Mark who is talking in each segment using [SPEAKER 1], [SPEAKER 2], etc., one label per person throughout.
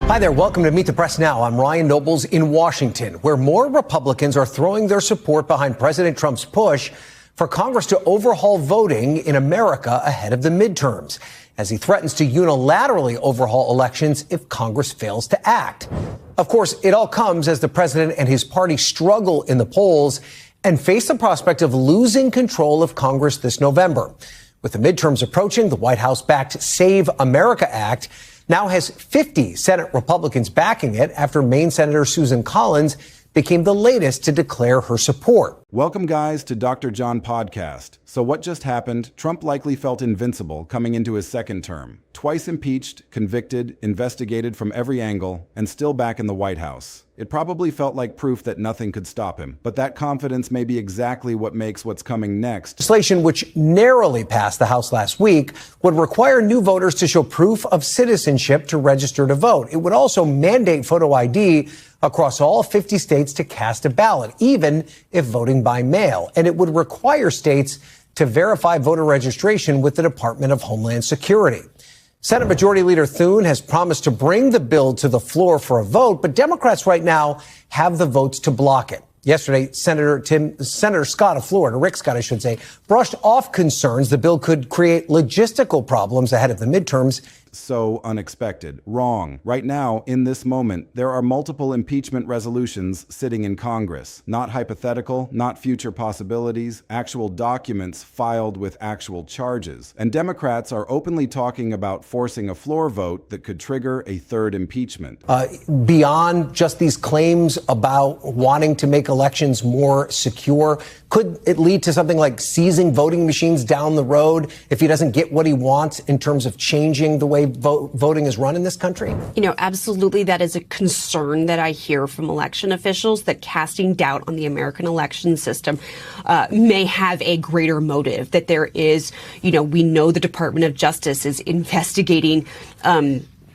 [SPEAKER 1] Hi there. Welcome to Meet the Press Now. I'm Ryan Nobles in Washington, where more Republicans are throwing their support behind President Trump's push for Congress to overhaul voting in America ahead of the midterms, as he threatens to unilaterally overhaul elections if Congress fails to act. Of course, it all comes as the president and his party struggle in the polls and face the prospect of losing control of Congress this November. With the midterms approaching, the White House-backed Save America Act now has 50 Senate Republicans backing it after Maine Senator Susan Collins became the latest to declare her support.
[SPEAKER 2] Welcome, guys, to Dr. John Podcast. So what just happened? Trump likely felt invincible coming into his second term. Twice impeached, convicted, investigated from every angle, and still back in the White House. It probably felt like proof that nothing could stop him. But that confidence may be exactly what makes what's coming next.
[SPEAKER 1] Legislation, which narrowly passed the House last week, would require new voters to show proof of citizenship to register to vote. It would also mandate photo ID across all 50 states to cast a ballot, even if voting by mail. And it would require states to verify voter registration with the Department of Homeland Security. Senate Majority Leader Thune has promised to bring the bill to the floor for a vote, but Democrats right now have the votes to block it. Yesterday, Senator Scott of Florida, Rick Scott, I should say, brushed off concerns the bill could create logistical problems ahead of the midterms.
[SPEAKER 2] So unexpected. Wrong. Right now, in this moment, there are multiple impeachment resolutions sitting in Congress. Not hypothetical, not future possibilities, actual documents filed with actual charges. And Democrats are openly talking about forcing a floor vote that could trigger a third impeachment.
[SPEAKER 1] Beyond just these claims about wanting to make elections more secure, could it lead to something like seizing voting machines down the road if he doesn't get what he wants in terms of changing the way voting is run in this country?
[SPEAKER 3] You know, absolutely. That is a concern that I hear from election officials, that casting doubt on the American election system may have a greater motive, that there is, we know the Department of Justice is investigating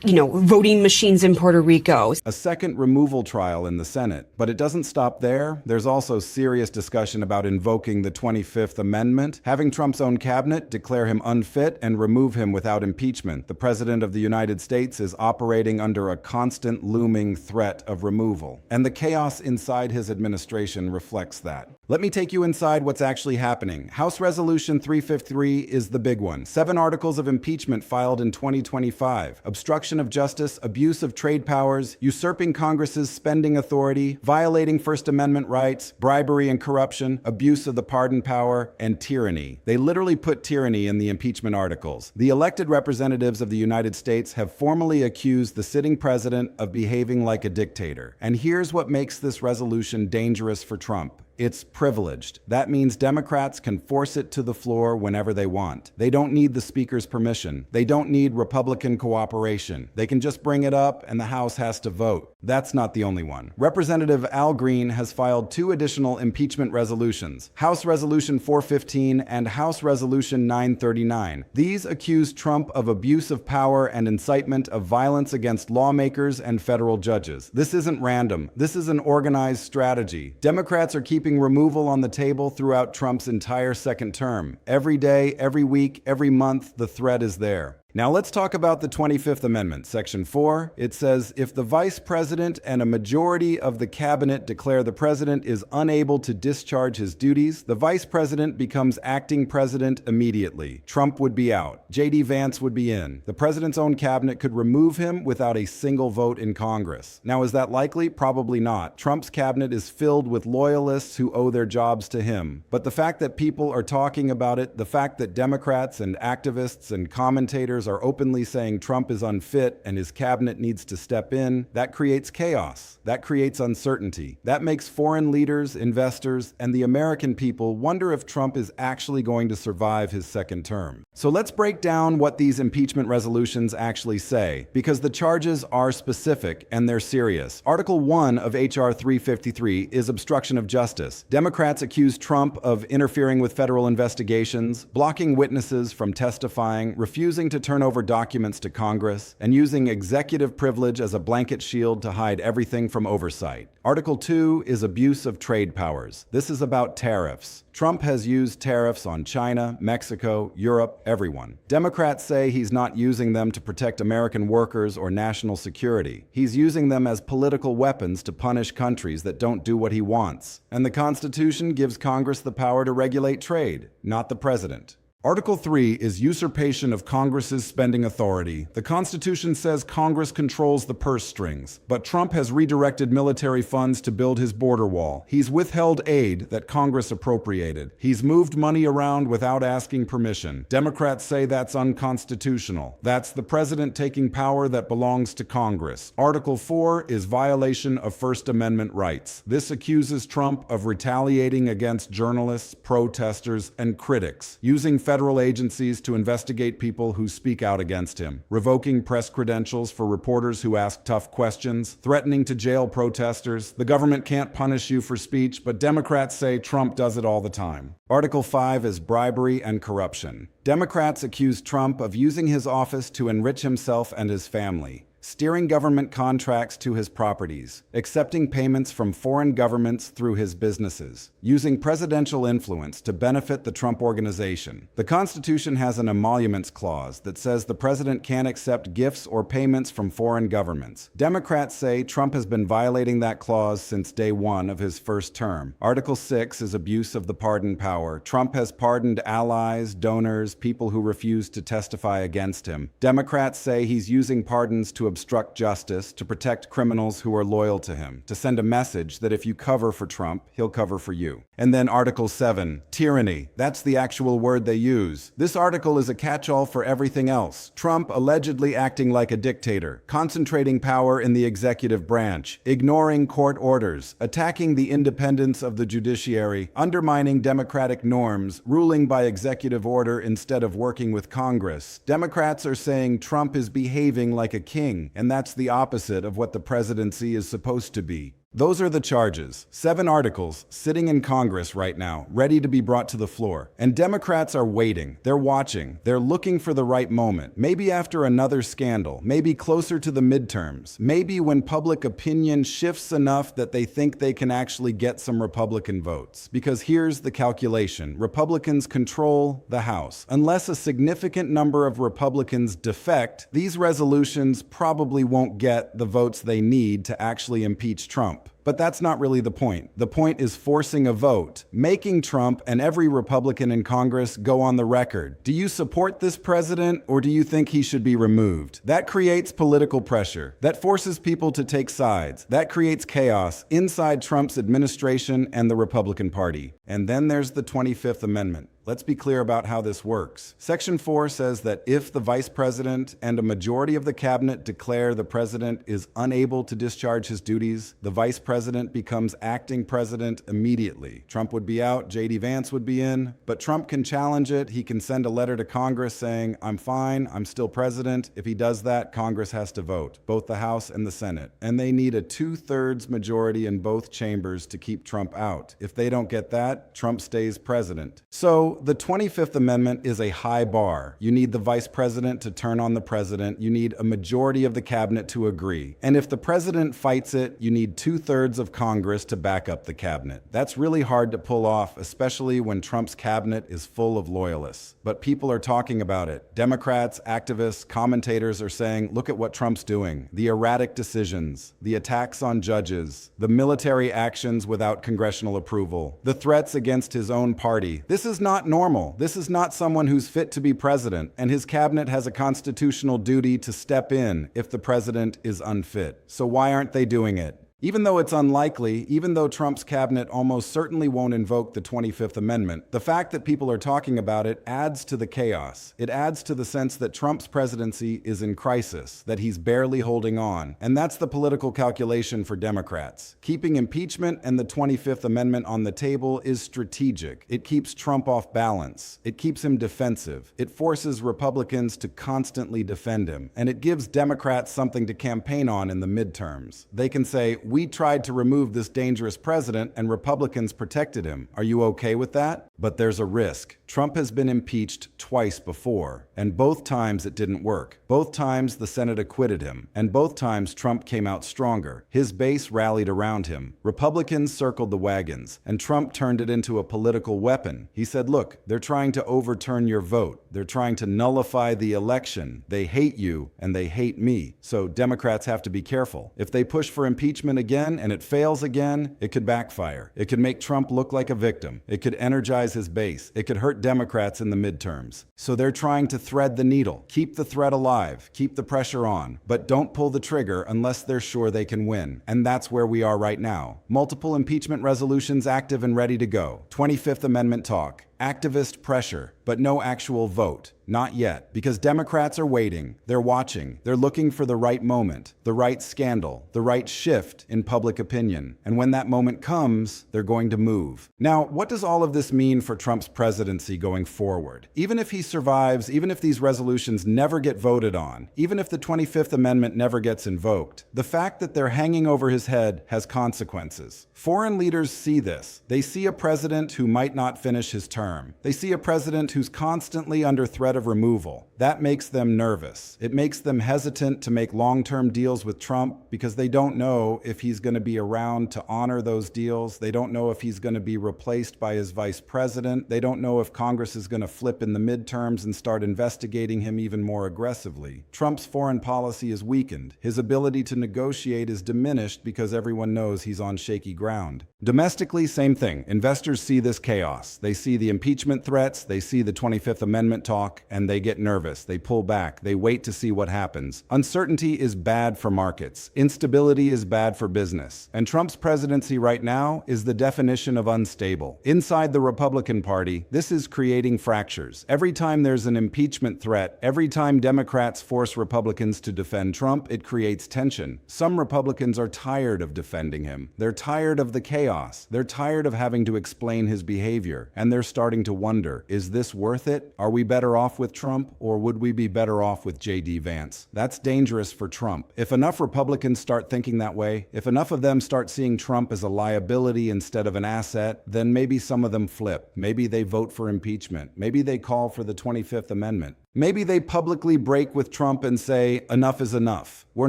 [SPEAKER 3] voting machines in Puerto Rico.
[SPEAKER 2] A second removal trial in the Senate. But it doesn't stop there. There's also serious discussion about invoking the 25th Amendment, having Trump's own cabinet declare him unfit and remove him without impeachment. The President of the United States is operating under a constant looming threat of removal. And the chaos inside his administration reflects that. Let me take you inside what's actually happening. House Resolution 353 is the big one. 7 articles of impeachment filed in 2025. Obstruction of justice, abuse of trade powers, usurping Congress's spending authority, violating First Amendment rights, bribery and corruption, abuse of the pardon power, and tyranny. They literally put tyranny in the impeachment articles. The elected representatives of the United States have formally accused the sitting president of behaving like a dictator. And here's what makes this resolution dangerous for Trump. It's privileged. That means Democrats can force it to the floor whenever they want. They don't need the Speaker's permission. They don't need Republican cooperation. They can just bring it up and the House has to vote. That's not the only one. Representative Al Green has filed 2 additional impeachment resolutions, House Resolution 415 and House Resolution 939. These accuse Trump of abuse of power and incitement of violence against lawmakers and federal judges. This isn't random. This is an organized strategy. Democrats are keeping removal on the table throughout Trump's entire second term. Every day, every week, every month, the threat is there. Now let's talk about the 25th Amendment. Section 4, it says, if the vice president and a majority of the cabinet declare the president is unable to discharge his duties, the vice president becomes acting president immediately. Trump would be out. J.D. Vance would be in. The president's own cabinet could remove him without a single vote in Congress. Now, is that likely? Probably not. Trump's cabinet is filled with loyalists who owe their jobs to him. But the fact that people are talking about it, the fact that Democrats and activists and commentators are openly saying Trump is unfit and his cabinet needs to step in, that creates chaos. That creates uncertainty. That makes foreign leaders, investors, and the American people wonder if Trump is actually going to survive his second term. So let's break down what these impeachment resolutions actually say, because the charges are specific and they're serious. Article 1 of H.R. 353 is obstruction of justice. Democrats accuse Trump of interfering with federal investigations, blocking witnesses from testifying, refusing to turn over documents to Congress, and using executive privilege as a blanket shield to hide everything from oversight. Article 2 is abuse of trade powers. This is about tariffs. Trump has used tariffs on China, Mexico, Europe, everyone. Democrats say he's not using them to protect American workers or national security. He's using them as political weapons to punish countries that don't do what he wants. And the Constitution gives Congress the power to regulate trade, not the president. Article 3 is usurpation of Congress's spending authority. The Constitution says Congress controls the purse strings, but Trump has redirected military funds to build his border wall. He's withheld aid that Congress appropriated. He's moved money around without asking permission. Democrats say that's unconstitutional. That's the president taking power that belongs to Congress. Article 4 is violation of First Amendment rights. This accuses Trump of retaliating against journalists, protesters, and critics, using federal agencies to investigate people who speak out against him, revoking press credentials for reporters who ask tough questions, threatening to jail protesters. The government can't punish you for speech, but Democrats say Trump does it all the time. Article 5 is bribery and corruption. Democrats accuse Trump of using his office to enrich himself and his family, steering government contracts to his properties, accepting payments from foreign governments through his businesses, using presidential influence to benefit the Trump Organization. The Constitution has an emoluments clause that says the president can't accept gifts or payments from foreign governments. Democrats say Trump has been violating that clause since day one of his first term. Article 6 is abuse of the pardon power. Trump has pardoned allies, donors, people who refuse to testify against him. Democrats say he's using pardons to obstruct justice, to protect criminals who are loyal to him, to send a message that if you cover for Trump, he'll cover for you. And then Article 7, tyranny. That's the actual word they use. This article is a catch-all for everything else. Trump allegedly acting like a dictator, concentrating power in the executive branch, ignoring court orders, attacking the independence of the judiciary, undermining democratic norms, ruling by executive order instead of working with Congress. Democrats are saying Trump is behaving like a king, and that's the opposite of what the presidency is supposed to be. Those are the charges. 7 articles sitting in Congress right now, ready to be brought to the floor. And Democrats are waiting. They're watching. They're looking for the right moment. Maybe after another scandal. Maybe closer to the midterms. Maybe when public opinion shifts enough that they think they can actually get some Republican votes. Because here's the calculation. Republicans control the House. Unless a significant number of Republicans defect, these resolutions probably won't get the votes they need to actually impeach Trump. But that's not really the point. The point is forcing a vote, making Trump and every Republican in Congress go on the record. Do you support this president, or do you think he should be removed? That creates political pressure. That forces people to take sides. That creates chaos inside Trump's administration and the Republican Party. And then there's the 25th Amendment. Let's be clear about how this works. Section 4 says that if the vice president and a majority of the cabinet declare the president is unable to discharge his duties, the vice president becomes acting president immediately. Trump would be out, J.D. Vance would be in, but Trump can challenge it. He can send a letter to Congress saying, I'm fine, I'm still president. If he does that, Congress has to vote, both the House and the Senate. And they need a 2/3 majority in both chambers to keep Trump out. If they don't get that, Trump stays president. So the 25th Amendment is a high bar. You need the vice president to turn on the president. You need a majority of the cabinet to agree. And if the president fights it, you need 2/3 of Congress to back up the cabinet. That's really hard to pull off, especially when Trump's cabinet is full of loyalists. But people are talking about it. Democrats, activists, commentators are saying, look at what Trump's doing. The erratic decisions, the attacks on judges, the military actions without congressional approval, the threats against his own party. This is not normal. This is not someone who's fit to be president, and his cabinet has a constitutional duty to step in if the president is unfit. So why aren't they doing it? Even though it's unlikely, even though Trump's cabinet almost certainly won't invoke the 25th Amendment, the fact that people are talking about it adds to the chaos. It adds to the sense that Trump's presidency is in crisis, that he's barely holding on. And that's the political calculation for Democrats. Keeping impeachment and the 25th Amendment on the table is strategic. It keeps Trump off balance. It keeps him defensive. It forces Republicans to constantly defend him. And it gives Democrats something to campaign on in the midterms. They can say, we tried to remove this dangerous president and Republicans protected him. Are you okay with that? But there's a risk. Trump has been impeached twice before, and both times it didn't work. Both times the Senate acquitted him, and both times Trump came out stronger. His base rallied around him. Republicans circled the wagons, and Trump turned it into a political weapon. He said, look, they're trying to overturn your vote. They're trying to nullify the election. They hate you, and they hate me. So Democrats have to be careful. If they push for impeachment again and it fails again, it could backfire. It could make Trump look like a victim. It could energize his base. It could hurt Democrats in the midterms. So they're trying to thread the needle, keep the threat alive, keep the pressure on, but don't pull the trigger unless they're sure they can win. And that's where we are right now. Multiple impeachment resolutions active and ready to go. 25th Amendment talk. Activist pressure, but no actual vote. Not yet, because Democrats are waiting, they're watching, they're looking for the right moment, the right scandal, the right shift in public opinion. And when that moment comes, they're going to move. Now, what does all of this mean for Trump's presidency going forward? Even if he survives, even if these resolutions never get voted on, even if the 25th Amendment never gets invoked, the fact that they're hanging over his head has consequences. Foreign leaders see this. They see a president who might not finish his term. They see a president who's constantly under threat of removal. That makes them nervous. It makes them hesitant to make long-term deals with Trump because they don't know if he's going to be around to honor those deals. They don't know if he's going to be replaced by his vice president. They don't know if Congress is going to flip in the midterms and start investigating him even more aggressively. Trump's foreign policy is weakened. His ability to negotiate is diminished because everyone knows he's on shaky ground. Domestically, same thing. Investors see this chaos. They see the impeachment threats, they see the 25th Amendment talk, and they get nervous. They pull back. They wait to see what happens. Uncertainty is bad for markets. Instability is bad for business. And Trump's presidency right now is the definition of unstable. Inside the Republican Party, this is creating fractures. Every time there's an impeachment threat, every time Democrats force Republicans to defend Trump, it creates tension. Some Republicans are tired of defending him. They're tired of the chaos. They're tired of having to explain his behavior. And they're starting to wonder, is this worth it? Are we better off with Trump, or would we be better off with J.D. Vance? That's dangerous for Trump. If enough Republicans start thinking that way, if enough of them start seeing Trump as a liability instead of an asset, then maybe some of them flip. Maybe they vote for impeachment. Maybe they call for the 25th Amendment. Maybe they publicly break with Trump and say, enough is enough. We're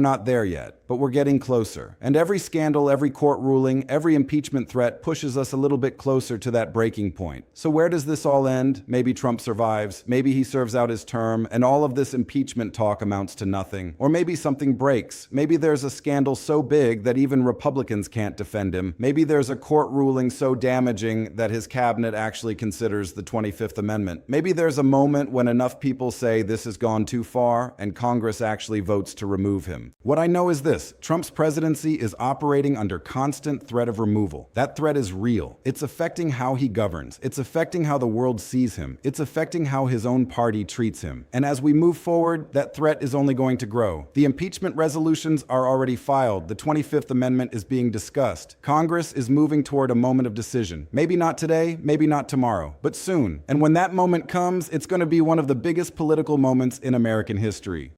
[SPEAKER 2] not there yet, but we're getting closer. And every scandal, every court ruling, every impeachment threat pushes us a little bit closer to that breaking point. So where does this all end? Maybe Trump survives. Maybe he serves out his term, and all of this impeachment talk amounts to nothing. Or maybe something breaks. Maybe there's a scandal so big that even Republicans can't defend him. Maybe there's a court ruling so damaging that his cabinet actually considers the 25th Amendment. Maybe there's a moment when enough people say this has gone too far and Congress actually votes to remove him. What I know is this: Trump's presidency is operating under constant threat of removal. That threat is real. It's affecting how he governs. It's affecting how the world sees him. It's affecting how his own party treats him. And as we move forward, that threat is only going to grow. The impeachment resolutions are already filed. The 25th Amendment is being discussed. Congress is moving toward a moment of decision. Maybe not today, maybe not tomorrow, but soon. And when that moment comes, it's going to be one of the biggest political moments in American history.